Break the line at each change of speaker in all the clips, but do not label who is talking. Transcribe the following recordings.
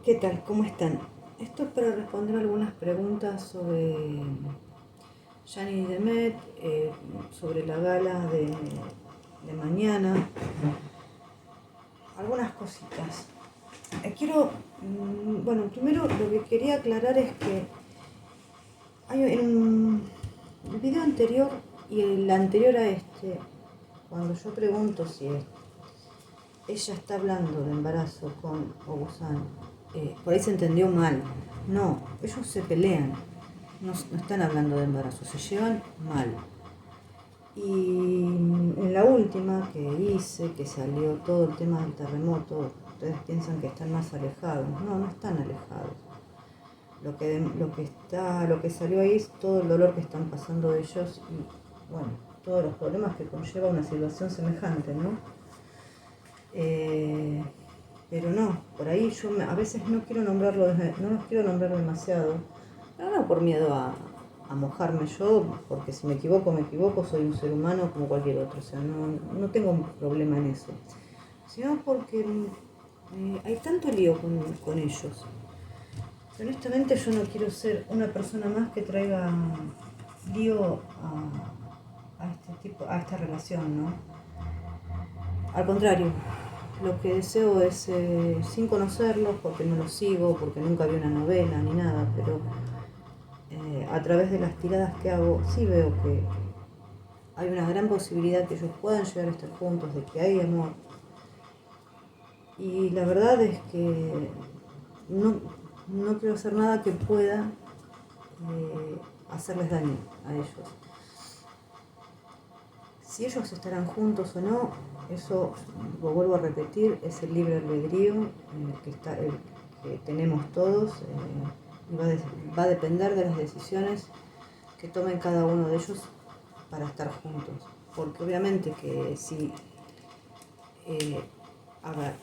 ¿Qué tal? ¿Cómo están? Esto es para responder algunas preguntas sobre Gianni Demet, sobre la gala de mañana, algunas cositas. Bueno, primero lo que quería aclarar es que hay en el video anterior y el anterior a este, cuando yo pregunto si ella está hablando de embarazo con Oguzhan, por ahí se entendió mal. No, ellos se pelean, no están hablando de embarazo, se llevan mal. Y en la última que hice, que salió todo el tema del terremoto, ustedes piensan que están más alejados. No, no están alejados. Lo que salió ahí es todo el dolor que están pasando ellos y, bueno, todos los problemas que conlleva una situación semejante, ¿no? Pero no, por ahí a veces no quiero no los quiero nombrar demasiado, pero no por miedo a mojarme yo, porque si me equivoco, soy un ser humano como cualquier otro, o sea, no tengo un problema en eso, sino porque hay tanto lío con ellos. Honestamente yo no quiero ser una persona más que traiga lío a esta relación, ¿no? Al contrario, lo que deseo es, sin conocerlos, porque no los sigo, porque nunca vi una novela ni nada, pero a través de las tiradas que hago, sí veo que hay una gran posibilidad que ellos puedan llegar a estar juntos, de que hay amor. Y la verdad es que no quiero hacer nada que pueda hacerles daño a ellos. Si ellos estarán juntos o no, eso, lo vuelvo a repetir, es el libre albedrío el que tenemos todos, y va a depender de las decisiones que tomen cada uno de ellos para estar juntos. Porque obviamente que si, a ver,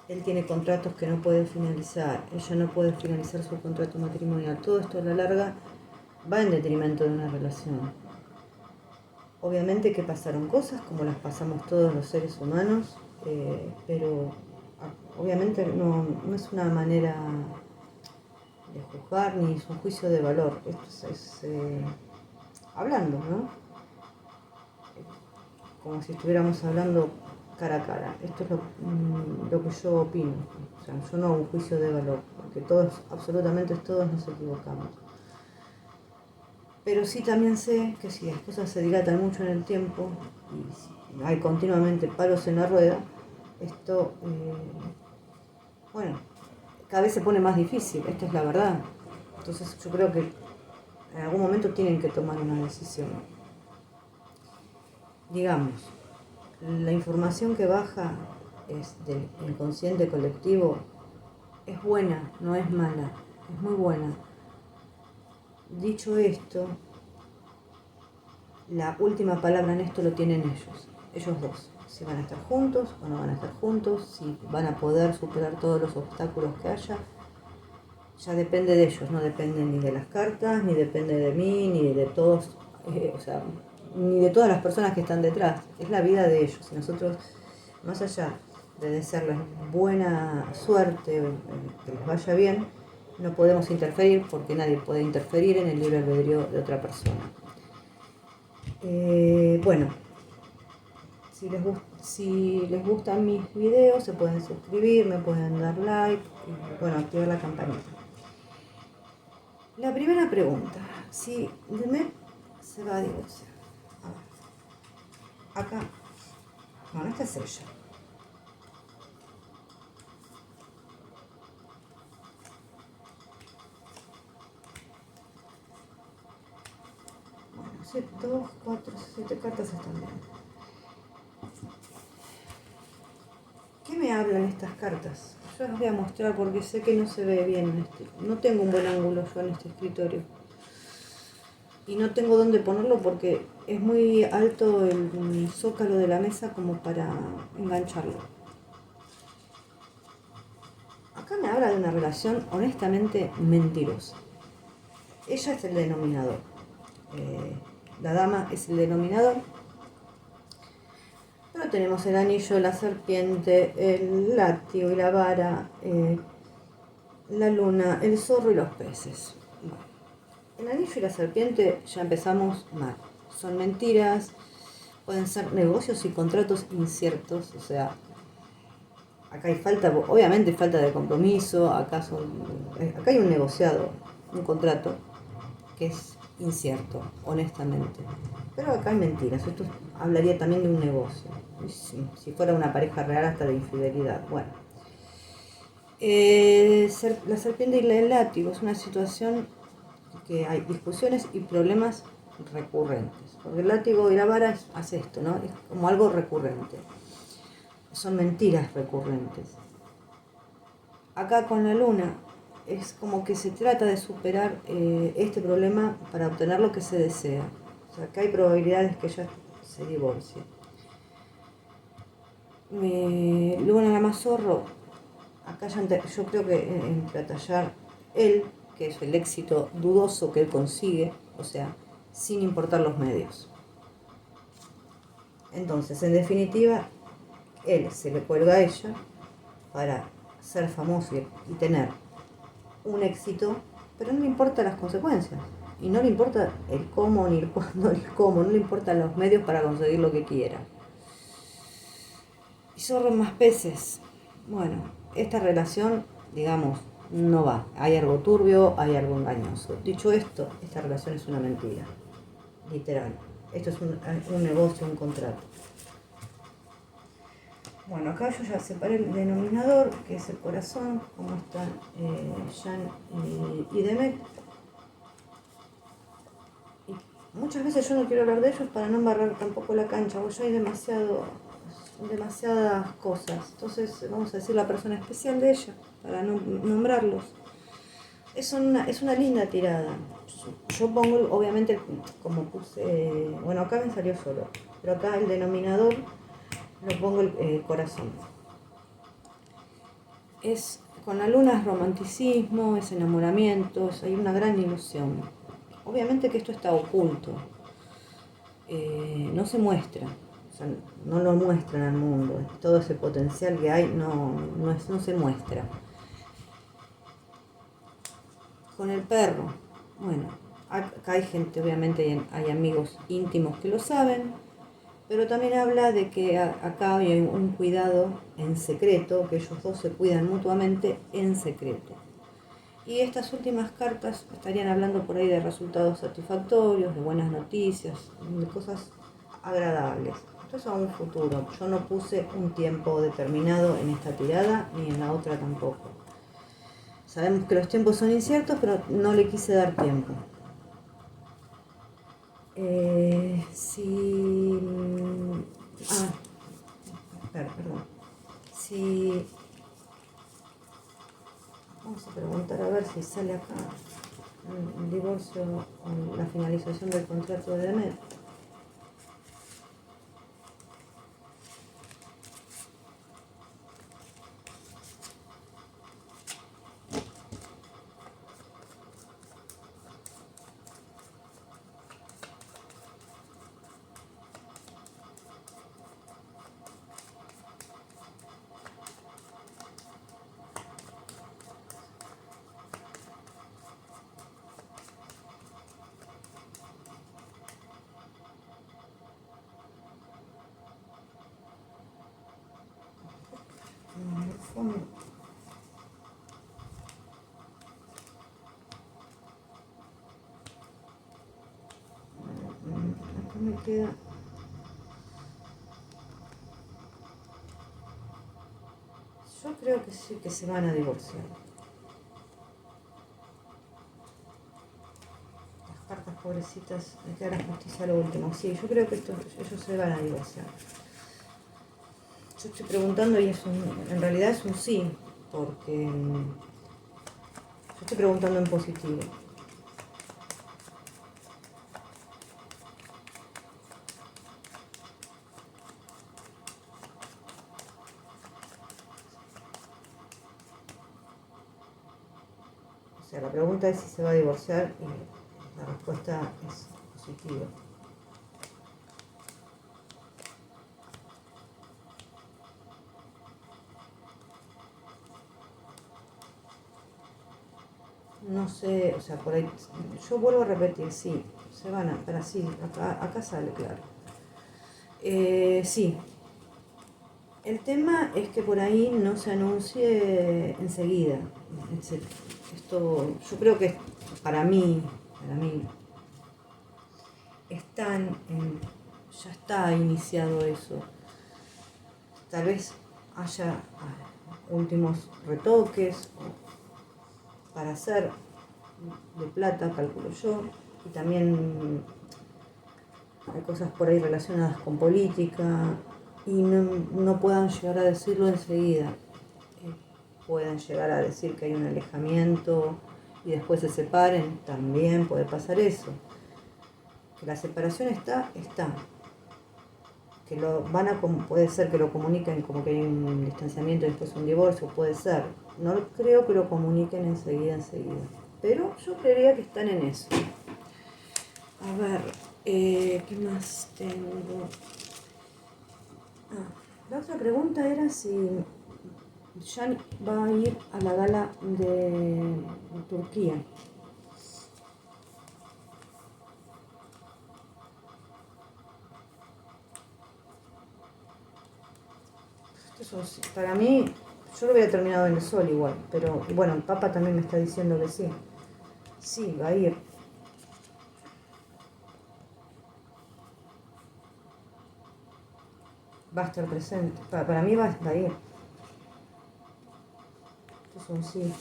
él tiene contratos que no puede finalizar, ella no puede finalizar su contrato matrimonial, todo esto a la larga va en detrimento de una relación. Obviamente que pasaron cosas como las pasamos todos los seres humanos, pero obviamente no es una manera de juzgar ni es un juicio de valor. Esto es hablando, ¿no? Como si estuviéramos hablando cara a cara. Esto es lo que yo opino. O sea, yo no hago un juicio de valor, porque absolutamente todos nos equivocamos. Pero sí también sé que si las cosas se dilatan mucho en el tiempo y si hay continuamente palos en la rueda, esto, bueno, cada vez se pone más difícil, esta es la verdad. Entonces yo creo que en algún momento tienen que tomar una decisión. Digamos, la información que baja es del inconsciente colectivo, es buena, no es mala, es muy buena. Dicho esto, la última palabra en esto lo tienen ellos dos. Si van a estar juntos o no van a estar juntos, si van a poder superar todos los obstáculos que haya, ya depende de ellos, no depende ni de las cartas, ni depende de mí, ni de todos, ni de todas las personas que están detrás. Es la vida de ellos. Y nosotros, más allá de desearles buena suerte, que les vaya bien, no podemos interferir porque nadie puede interferir en el libre albedrío de otra persona. Bueno, si les gustan mis videos, se pueden suscribir, me pueden dar like y, bueno, activar la campanita. La primera pregunta, si Demet se va a divorciar. A ver, acá, bueno, esta es ella. Bueno, 2, 4, 7 cartas están bien. ¿Qué me hablan estas cartas? Yo las voy a mostrar porque sé que no se ve bien. No tengo un buen ángulo yo en este escritorio. Y no tengo dónde ponerlo porque es muy alto el zócalo de la mesa como para engancharlo. Acá me habla de una relación honestamente mentirosa. Ella es el denominador. La dama es el denominador. Pero tenemos el anillo, la serpiente, el látigo y la vara, la luna, el zorro y los peces. Bueno, el anillo y la serpiente ya empezamos mal. Son mentiras, pueden ser negocios y contratos inciertos, o sea, acá hay falta, obviamente falta de compromiso, acá hay un negociado, un contrato que es incierto, honestamente. Pero acá hay mentiras, esto hablaría también de un negocio. Si fuera una pareja real, hasta de infidelidad. Bueno, la serpiente y el látigo es una situación que hay discusiones y problemas recurrentes. Porque el látigo y la vara hace esto, ¿no? Es como algo recurrente. Son mentiras recurrentes. Acá con la luna es como que se trata de superar este problema para obtener lo que se desea. O sea, que hay probabilidades que ella se divorcie. Luna la más zorro, acá yo creo que entre atallar él, que es el éxito dudoso que él consigue, o sea, sin importar los medios. Entonces, en definitiva, él se le cuelga a ella para ser famoso y tener un éxito, pero no le importan las consecuencias. Y no le importa el cómo, ni el cuándo, ni el cómo, no le importan los medios para conseguir lo que quiera. Y zorro más peces. Bueno, esta relación, digamos, no va. Hay algo turbio, hay algo engañoso. Dicho esto, esta relación es una mentira. Literal. Esto es un negocio, un contrato. Bueno, acá yo ya separé el denominador, que es el corazón, como están Jan y Demet. Y muchas veces yo no quiero hablar de ellos para no embarrar tampoco la cancha, porque ya hay demasiadas cosas. Entonces vamos a decir la persona especial de ella, para no nombrarlos. Es una linda tirada. Yo pongo, obviamente, como puse, bueno, acá me salió solo, pero acá el denominador lo pongo el corazón. Con la luna es romanticismo, es enamoramiento, hay una gran ilusión. Obviamente que esto está oculto, no se muestra, o sea, no lo muestran al mundo, todo ese potencial que hay no se muestra. Con el perro, bueno, acá hay gente, obviamente hay amigos íntimos que lo saben, pero también habla de que acá hay un cuidado en secreto, que ellos dos se cuidan mutuamente en secreto. Y estas últimas cartas estarían hablando por ahí de resultados satisfactorios, de buenas noticias, de cosas agradables. Esto es a un futuro. Yo no puse un tiempo determinado en esta tirada ni en la otra tampoco. Sabemos que los tiempos son inciertos, pero no le quise dar tiempo. Perdón. Vamos a preguntar a ver si sale acá el divorcio o la finalización del contrato de Demet. Acá me queda. Yo creo que sí, que se van a divorciar. Las cartas pobrecitas, me queda la justicia lo último. Sí, yo creo que ellos se van a divorciar. Yo estoy preguntando y en realidad es un sí, porque yo estoy preguntando en positivo. O sea, la pregunta es si se va a divorciar y la respuesta es positiva. no sé, o sea, por ahí, yo vuelvo a repetir, sí, se van a, pero sí, acá sale claro. Sí, el tema es que por ahí no se anuncie enseguida. Esto, yo creo que para mí, ya está iniciado eso. Tal vez haya últimos retoques para hacer de plata, calculo yo, y también hay cosas por ahí relacionadas con política y no puedan llegar a decirlo enseguida. Pueden llegar a decir que hay un alejamiento y después se separen, también puede pasar eso. Que la separación está. Que puede ser que lo comuniquen como que hay un distanciamiento y después un divorcio, puede ser. No creo que lo comuniquen enseguida. Pero yo creería que están en eso. A ver, ¿qué más tengo? La otra pregunta era si Jan va a ir a la gala de Turquía. Eso sí, para mí, yo lo hubiera terminado en el sol igual, pero bueno, el Papa también me está diciendo que sí. Sí, va a ir. Va a estar presente. Para mí va a ir. Esto es un sí.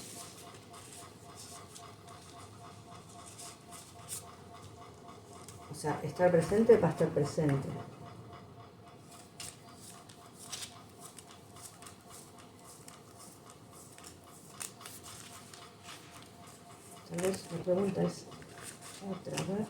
O sea, estar presente va a estar presente. Tal vez la pregunta es otra, ¿verdad?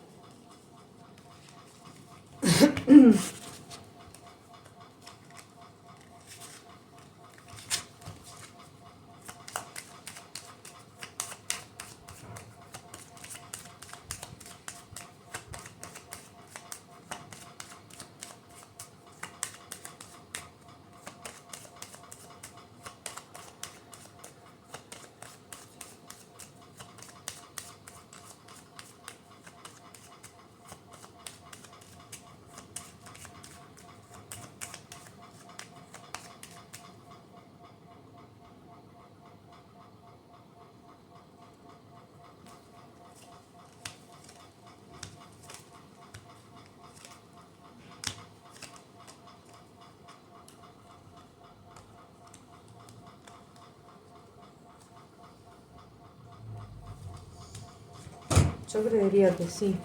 Yo creería que sí.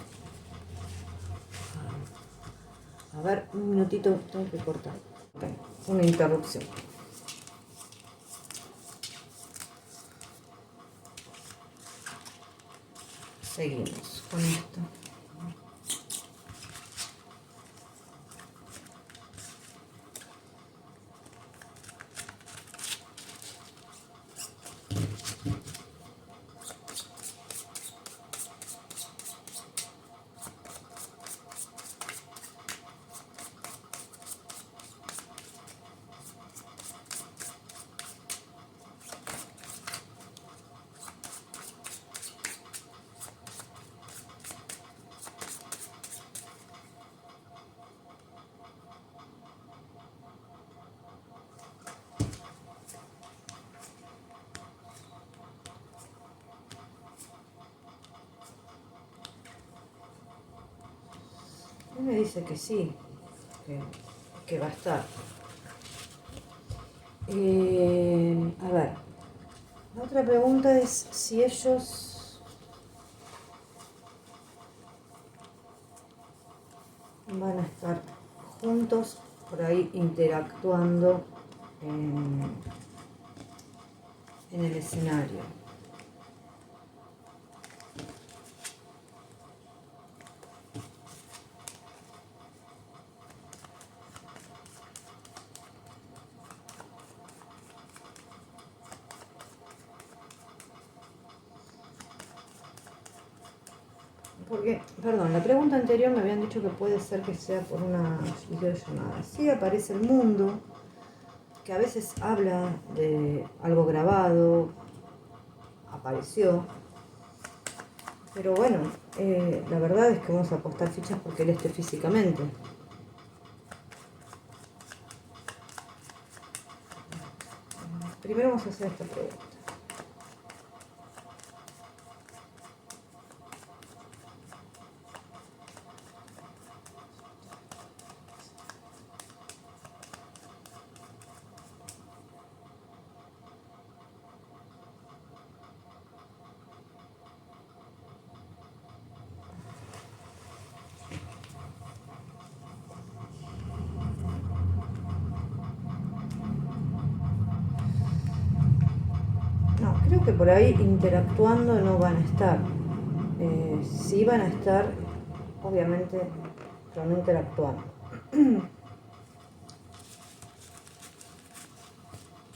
A ver, un minutito, tengo que cortar. Okay. Una interrupción. Seguimos con esto. Él me dice que sí, que va a estar. A ver, la otra pregunta es si ellos van a estar juntos por ahí interactuando en el escenario. Porque, perdón, la pregunta anterior me habían dicho que puede ser que sea por una videollamada. Sí aparece el mundo, que a veces habla de algo grabado, apareció, Pero bueno, la verdad es que vamos a apostar fichas porque él esté físicamente. Primero vamos a hacer esta pregunta. No, creo que por ahí interactuando no van a estar. Sí van a estar, obviamente, pero no interactuando.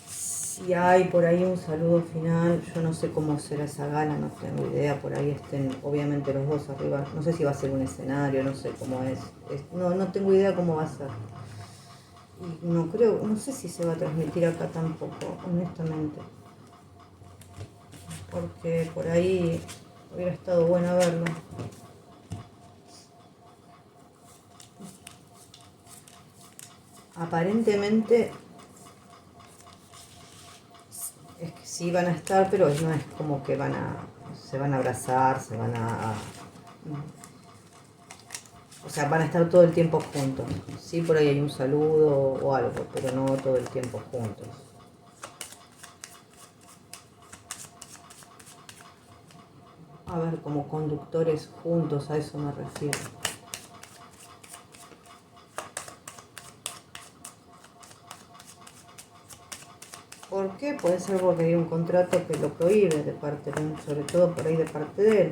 Si hay por ahí un saludo final, yo no sé cómo será esa gala, no tengo idea, por ahí estén obviamente los dos arriba, no sé si va a ser un escenario, no sé cómo es, no tengo idea cómo va a ser. Y no creo, no sé si se va a transmitir acá tampoco, honestamente. Porque por ahí hubiera estado bueno verlo. Aparentemente es que sí van a estar, pero no es como que se van a abrazar, o sea, van a estar todo el tiempo juntos. Sí, por ahí hay un saludo o algo, pero no todo el tiempo juntos. A ver, como conductores juntos, a eso me refiero. ¿Por qué? Puede ser porque hay un contrato que lo prohíbe de parte de él, sobre todo por ahí de parte de él.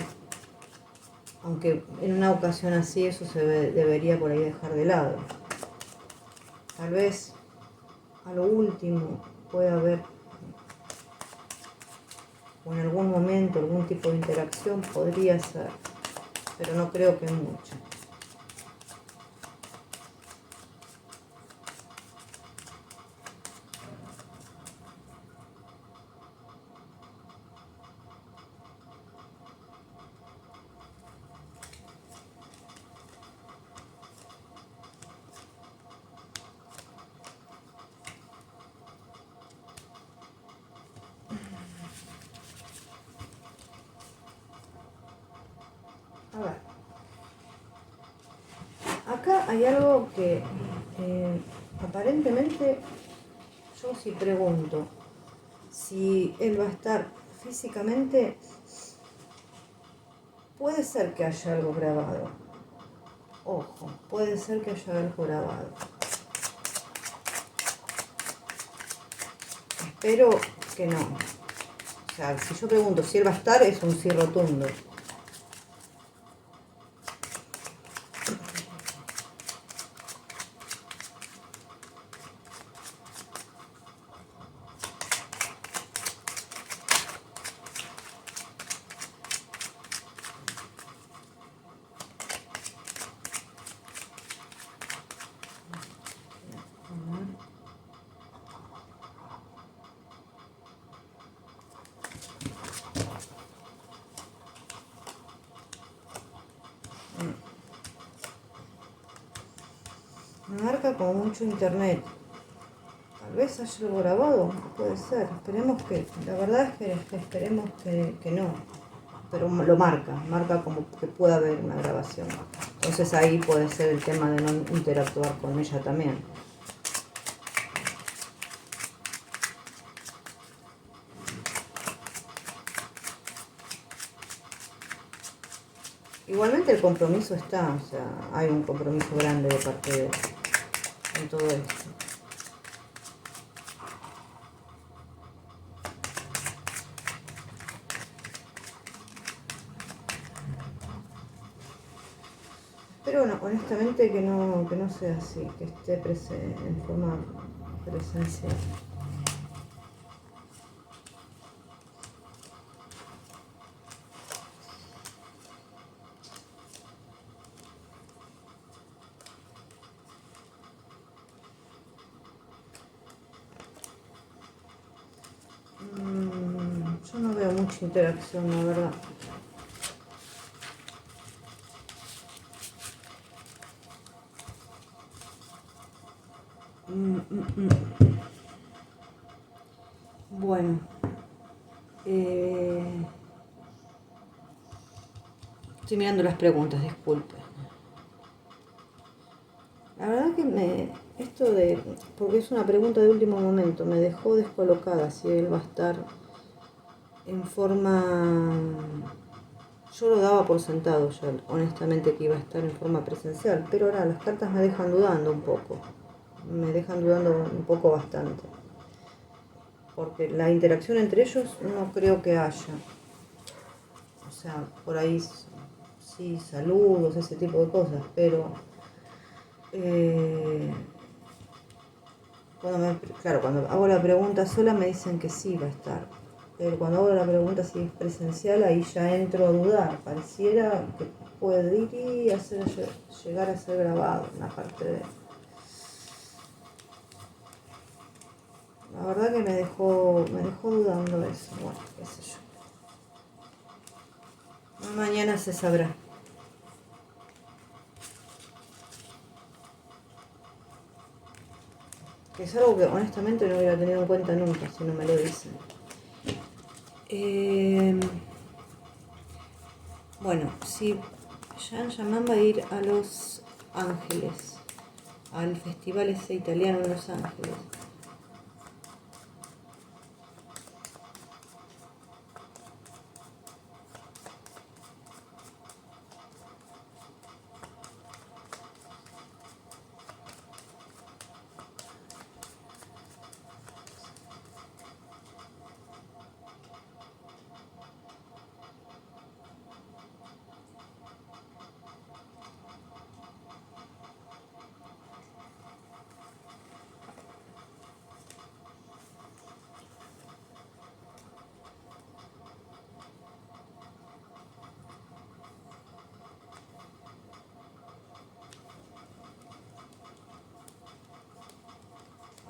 Aunque en una ocasión así eso debería por ahí dejar de lado. Tal vez a lo último puede haber, o en algún momento, algún tipo de interacción podría ser, pero no creo que mucho. A ver, acá hay algo que aparentemente yo sí pregunto si él va a estar físicamente, puede ser que haya algo grabado. Ojo, puede ser que haya algo grabado. Espero que no. O sea, si yo pregunto si él va a estar, es un sí rotundo. Me marca como mucho internet. Tal vez haya algo grabado, puede ser. Esperemos que, la verdad es que esperemos que no. Pero lo marca como que puede haber una grabación. Entonces ahí puede ser el tema de no interactuar con ella también. Igualmente el compromiso está, o sea, hay un compromiso grande de parte de él en todo esto. Pero bueno, honestamente que no sea así, que esté en forma presencial. Yo no veo mucha interacción, la verdad. Bueno, estoy mirando las preguntas, disculpe. La verdad que porque es una pregunta de último momento, me dejó descolocada si él va a estar en forma... Yo lo daba por sentado ya, honestamente, que iba a estar en forma presencial, pero ahora las cartas me dejan dudando un poco, bastante, porque la interacción entre ellos no creo que haya. O sea, por ahí sí, saludos, ese tipo de cosas, pero cuando hago la pregunta sola me dicen que sí va a estar, pero cuando hago la pregunta si es presencial, ahí ya entro a dudar. Pareciera que podría llegar a ser grabado una parte de... La verdad que me dejó dudando eso. Bueno, qué sé yo. Mañana se sabrá. Que es algo que honestamente no hubiera tenido en cuenta nunca si no me lo dicen. Bueno, si Jean Jaman va a ir a Los Ángeles, al festival ese italiano en Los Ángeles.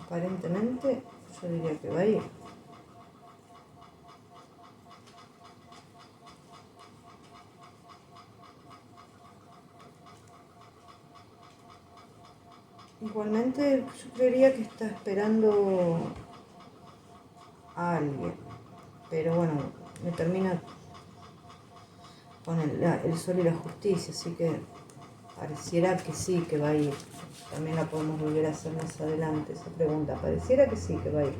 Aparentemente, yo diría que va a ir. Igualmente, yo creería que está esperando a alguien, pero bueno, me termina con el sol y la justicia, así que pareciera que sí, que va a ir. También la podemos volver a hacer más adelante, esa pregunta. Pareciera que sí, que va a ir.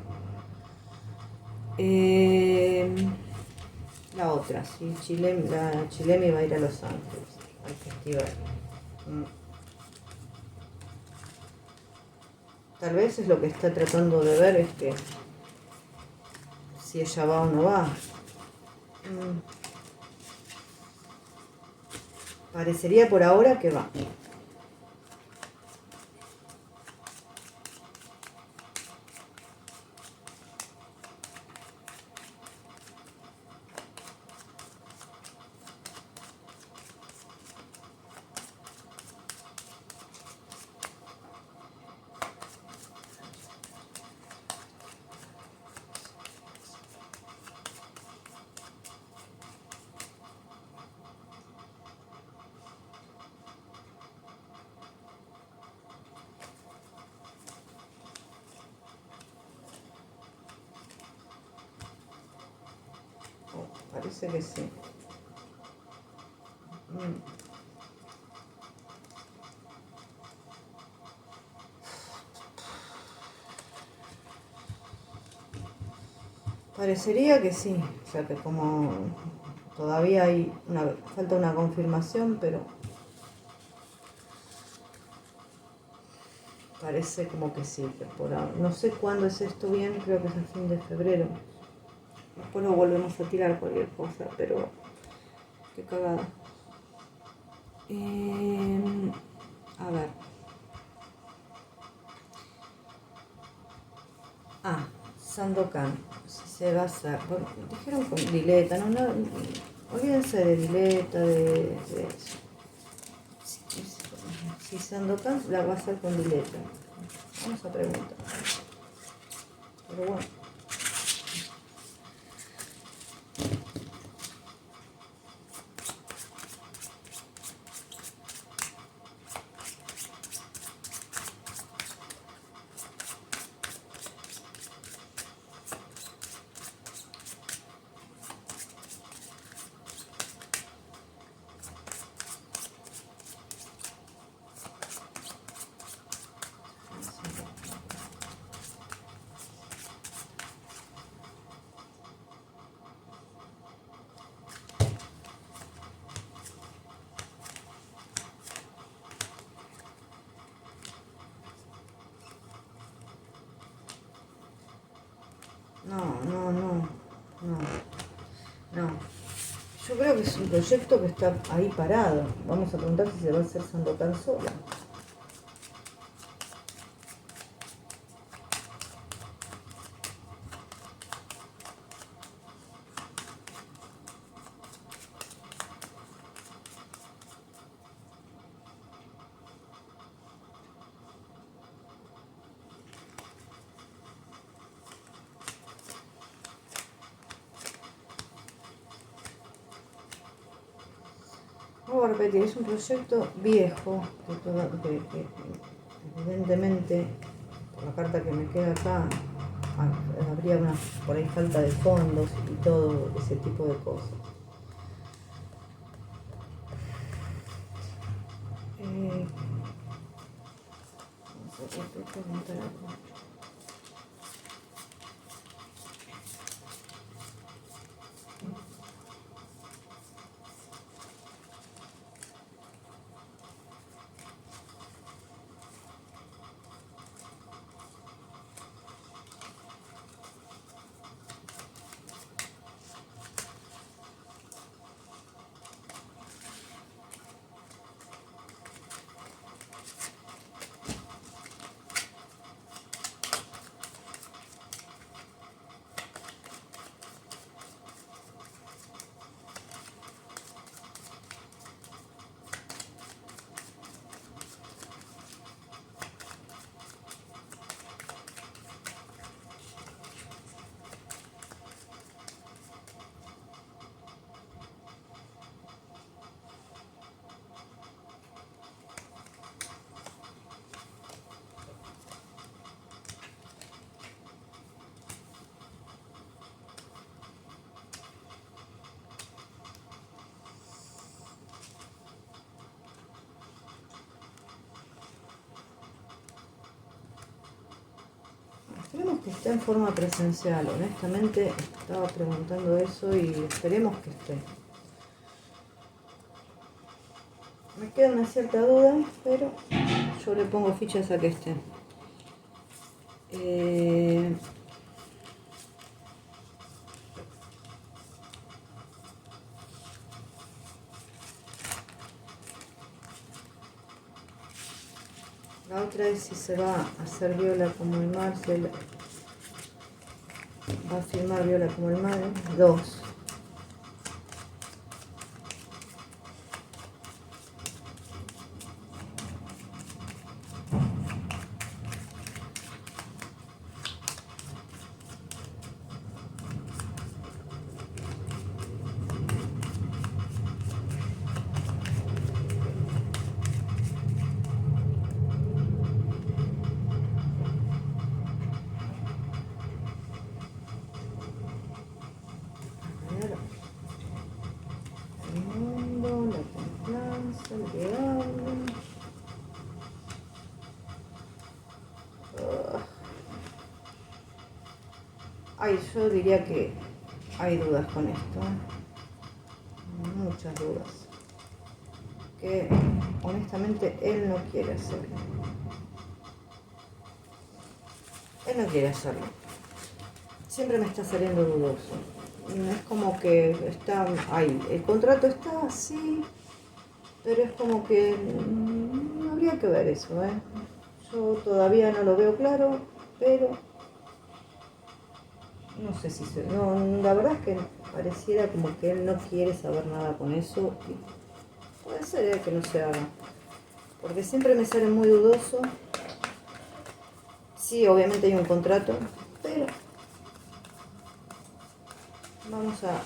La otra, sí, la Chilemi va a ir a Los Ángeles, al festival. Tal vez es lo que está tratando de ver, es que si ella va o no va. Parecería por ahora que va. Parece que sí. Parecería que sí, o sea que como todavía falta una confirmación, pero parece como que sí, que por ahora. No sé cuándo es esto bien, creo que es el fin de febrero. Después lo volvemos a tirar cualquier cosa, pero qué cagada. A ver. Sandokan. Si se va a hacer. Bueno, dijeron con Dileta, no, olvídense de Dileta, de eso. Si Sandokan la va a hacer con Dileta. Vamos a preguntar. Pero bueno. No, no, no, no, no. Yo creo que es un proyecto que está ahí parado. Vamos a preguntar si se va a hacer Sandokan sola. Vuelvo a repetir, es un proyecto viejo, que evidentemente, por la carta que me queda acá, habría una por ahí falta de fondos y todo ese tipo de cosas. Vamos a preguntar algo. Esperemos que esté en forma presencial, honestamente estaba preguntando eso y esperemos que esté. Me queda una cierta duda, pero yo le pongo fichas a que esté. La otra es si se va a hacer Viola como el mar, si él va a filmar Viola como el mar. 2. El mundo, la templanza, el diablo. Ay, yo diría que hay dudas con esto. Muchas dudas. Que honestamente él no quiere hacerlo. Él no quiere hacerlo. Siempre me está saliendo dudoso. Es como que está ahí. El contrato está así, pero es como que habría que ver eso, ¿eh? Yo todavía no lo veo claro, pero no sé si se... No, la verdad es que pareciera como que él no quiere saber nada con eso. Y puede ser que no se haga. Porque siempre me sale muy dudoso. Sí, obviamente hay un contrato, pero vamos a...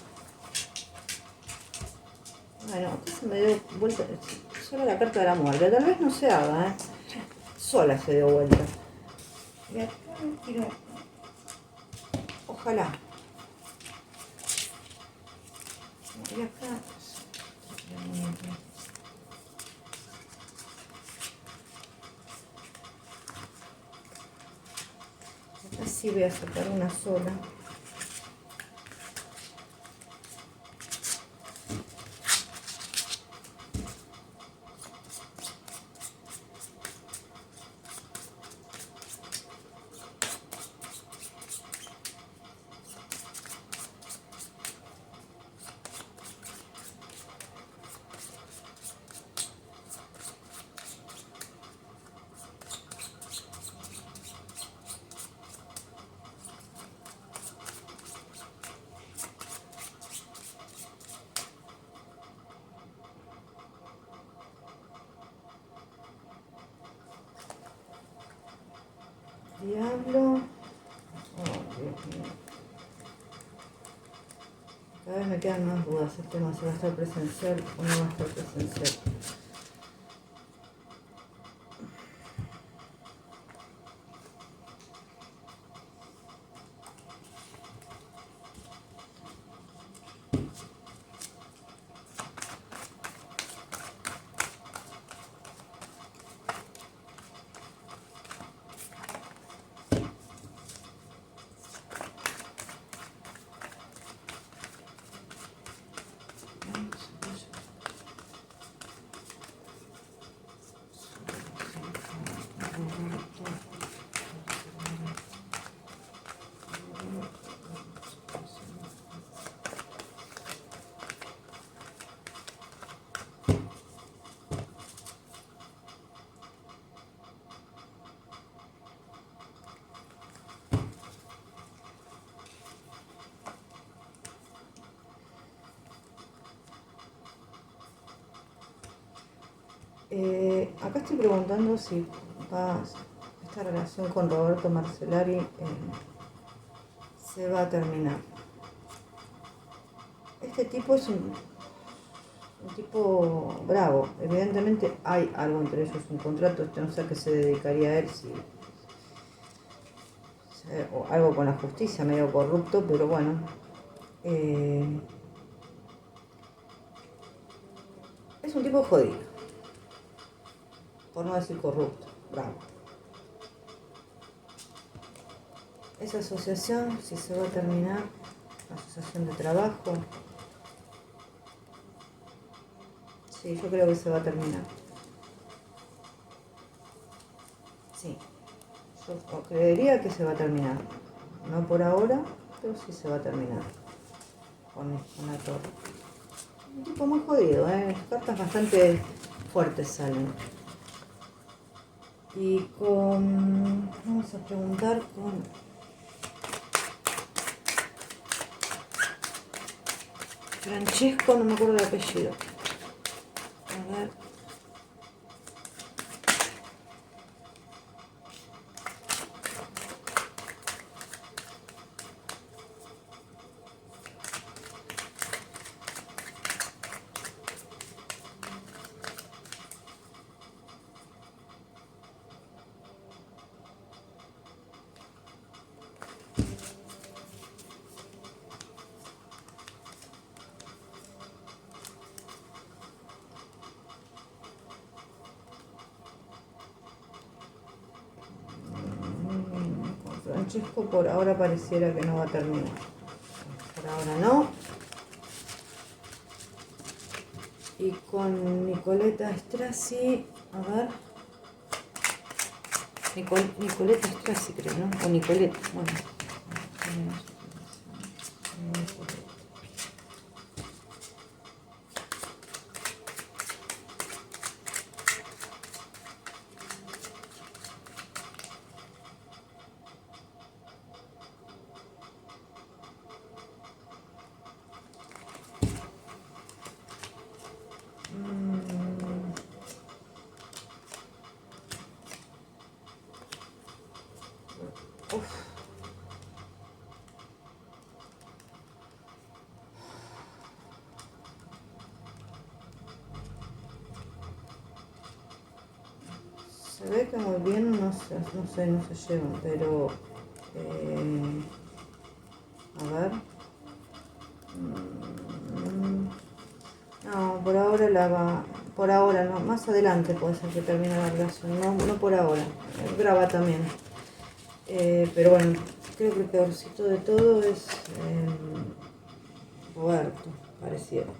Bueno, acá se me dio vuelta solo la carta de la muerte. Tal vez no se haga, ¿eh? Sola se dio vuelta. Y acá quiero... Ojalá. Y acá... Acá sí voy a sacar una sola. Diablo. Oh, Dios mío. Cada vez me quedan más dudas. El tema, si va a estar presencial o no va a estar presencial. Acá estoy preguntando si esta relación con Roberto Marcellari se va a terminar. Este tipo es un tipo bravo. Evidentemente hay algo entre ellos, un contrato. No sé a qué se dedicaría a él, o algo con la justicia, medio corrupto, pero bueno. Es un tipo jodido, por no decir corrupto, bravo. Esa asociación, si se va a terminar, la asociación de trabajo, sí, yo creo que se va a terminar. Sí, yo creería que se va a terminar. No por ahora, pero sí se va a terminar con la torre. Un tipo muy jodido, las cartas bastante fuertes salen. Y vamos a preguntar con Francesco, no me acuerdo el apellido. A ver. Con Francesco por ahora pareciera que no va a terminar. Por ahora no. Y con Nicoletta Strassi, a ver. Nicoletta Strassi creo, ¿no? O Nicoletta, bueno. Uf. Se ve que muy bien no se llevan, pero a ver. No, por ahora no, más adelante puede ser que termine la relación, no por ahora, graba también. Pero bueno, creo que el peorcito de todo es Roberto, pareciera.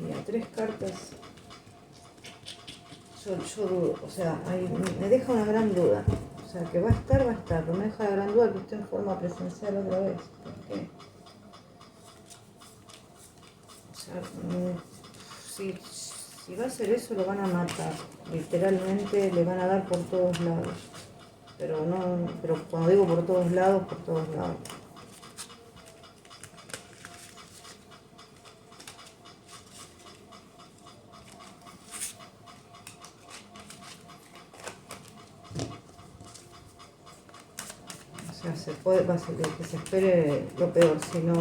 Y a 3 cartas, yo dudo, o sea, me deja una gran duda. O sea, que va a estar, pero me deja la gran duda que esté en forma presencial otra vez. ¿Por qué? O sea, si va a hacer eso, lo van a matar. Literalmente le van a dar por todos lados. Pero cuando digo por todos lados, por todos lados. O sea, va a ser que se espere lo peor, si no.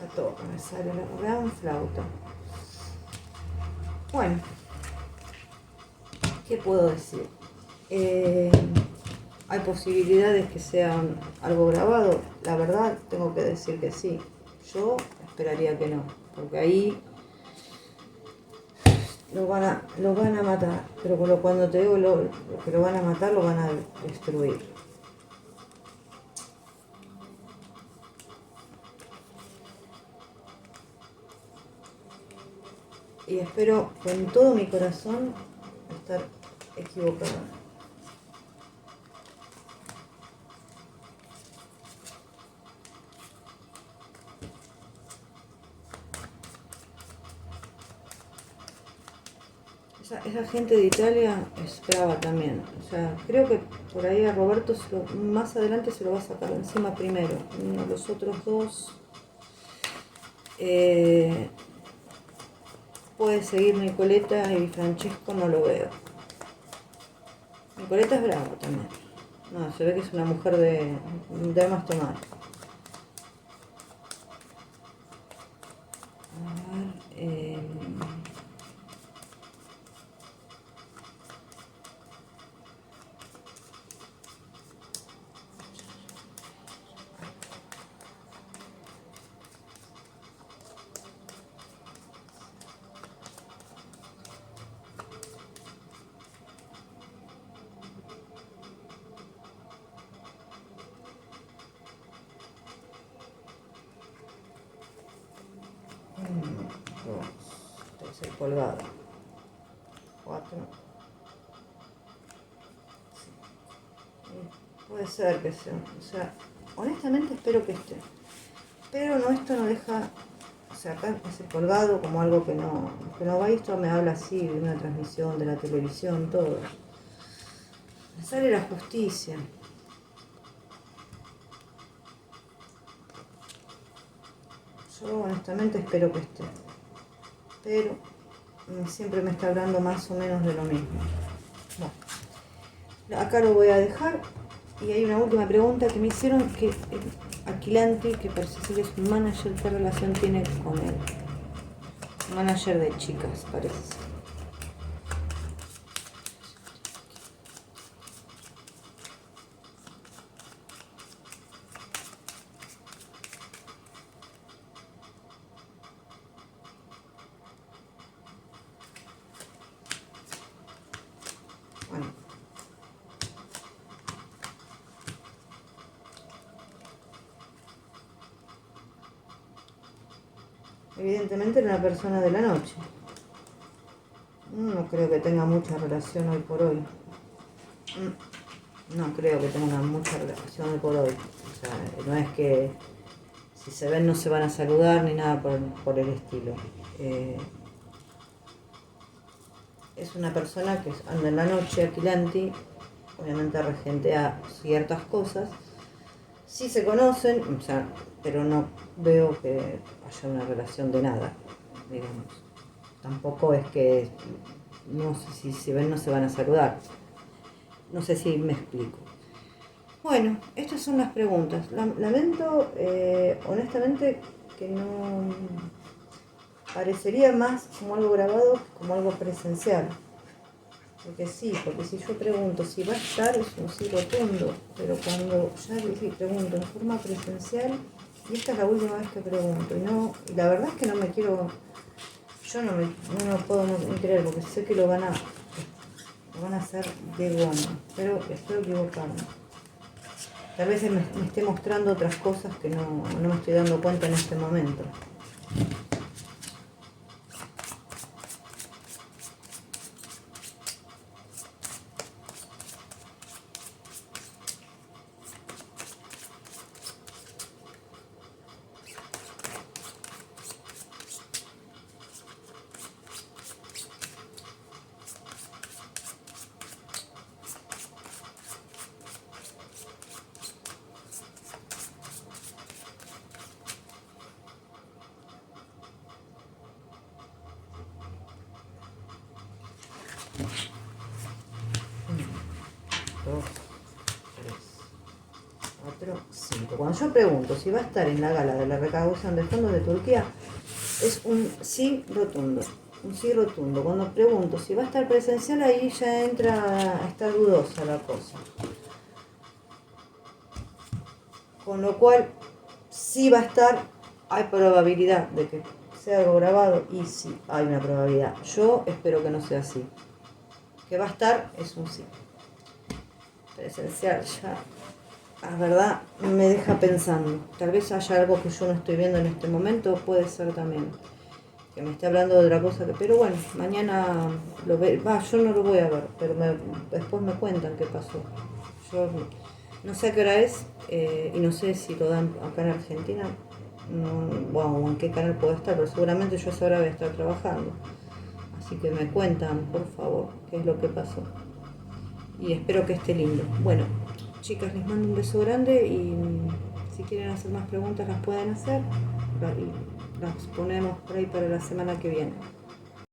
La toca, me sale la gran flauta. Bueno, ¿qué puedo decir? ¿Hay posibilidades que sean algo grabado? La verdad, tengo que decir que sí. Yo esperaría que no, porque ahí lo van a matar. Pero cuando te digo lo que lo van a matar, lo van a destruir. Y espero con todo mi corazón estar equivocada. Esa gente de Italia es brava también. O sea, creo que por ahí a Roberto más adelante se lo va a sacar encima primero. Los otros dos puede seguir Nicoleta y Francesco, no lo veo. Nicoleta es brava también. No, se ve que es una mujer de más tomar. A ver, dos, tercer colgado. 4. Puede ser que sea. O sea, honestamente espero que esté. Pero no, esto no deja. O sea, acá ese colgado como algo que no va. Esto me habla así de una transmisión de la televisión, todo. Me sale la justicia. Yo honestamente espero que esté. Pero siempre me está hablando más o menos de lo mismo. Bueno, acá lo voy a dejar. Y hay una última pregunta que me hicieron, que Aquilanti, que parece ser es un manager, ¿qué relación tiene con él? Manager de chicas, parece ser. Bueno. Evidentemente era una persona de la noche. No creo que tenga mucha relación hoy por hoy. No creo que tenga mucha relación hoy por hoy. O sea, no es que si se ven no se van a saludar ni nada por el estilo. Es una persona que anda en la noche, Aquilanti, obviamente regentea ciertas cosas. Sí se conocen, o sea, pero no veo que haya una relación de nada, digamos. Tampoco es que, no sé si se ven no se van a saludar. No sé si me explico. Bueno, estas son las preguntas. Lamento, honestamente, que no parecería más como algo grabado que como algo presencial. Porque sí, porque si yo pregunto si va a estar, es un sí rotundo. Pero cuando ya pregunto en forma presencial, y esta es la última vez que pregunto, y la verdad es que no me quiero, yo no me puedo no creer, porque sé que lo van a hacer de goma, pero espero equivocarme. Tal vez me esté mostrando otras cosas que no me estoy dando cuenta en este momento. Dos, tres, cuatro, cinco. Cuando yo pregunto si va a estar en la gala de la recaudación de fondos de Turquía, es un sí rotundo. Un sí rotundo. Cuando pregunto si va a estar presencial, ahí ya entra a estar dudosa la cosa. Con lo cual, sí va a estar, hay probabilidad de que sea algo grabado y sí, hay una probabilidad. Yo espero que no sea así. Que va a estar es un sí. Presencial ya, la verdad, me deja pensando. Tal vez haya algo que yo no estoy viendo en este momento, puede ser también que me esté hablando de otra cosa. Pero bueno, mañana lo ve. Yo no lo voy a ver, pero después me cuentan qué pasó. Yo no sé a qué hora es y no sé si lo dan acá en Argentina. O en qué canal puedo estar, pero seguramente yo a esa hora voy a estar trabajando. Así que me cuentan, por favor, qué es lo que pasó. Y espero que esté lindo. Bueno, chicas, les mando un beso grande y si quieren hacer más preguntas las pueden hacer y las ponemos por ahí para la semana que viene.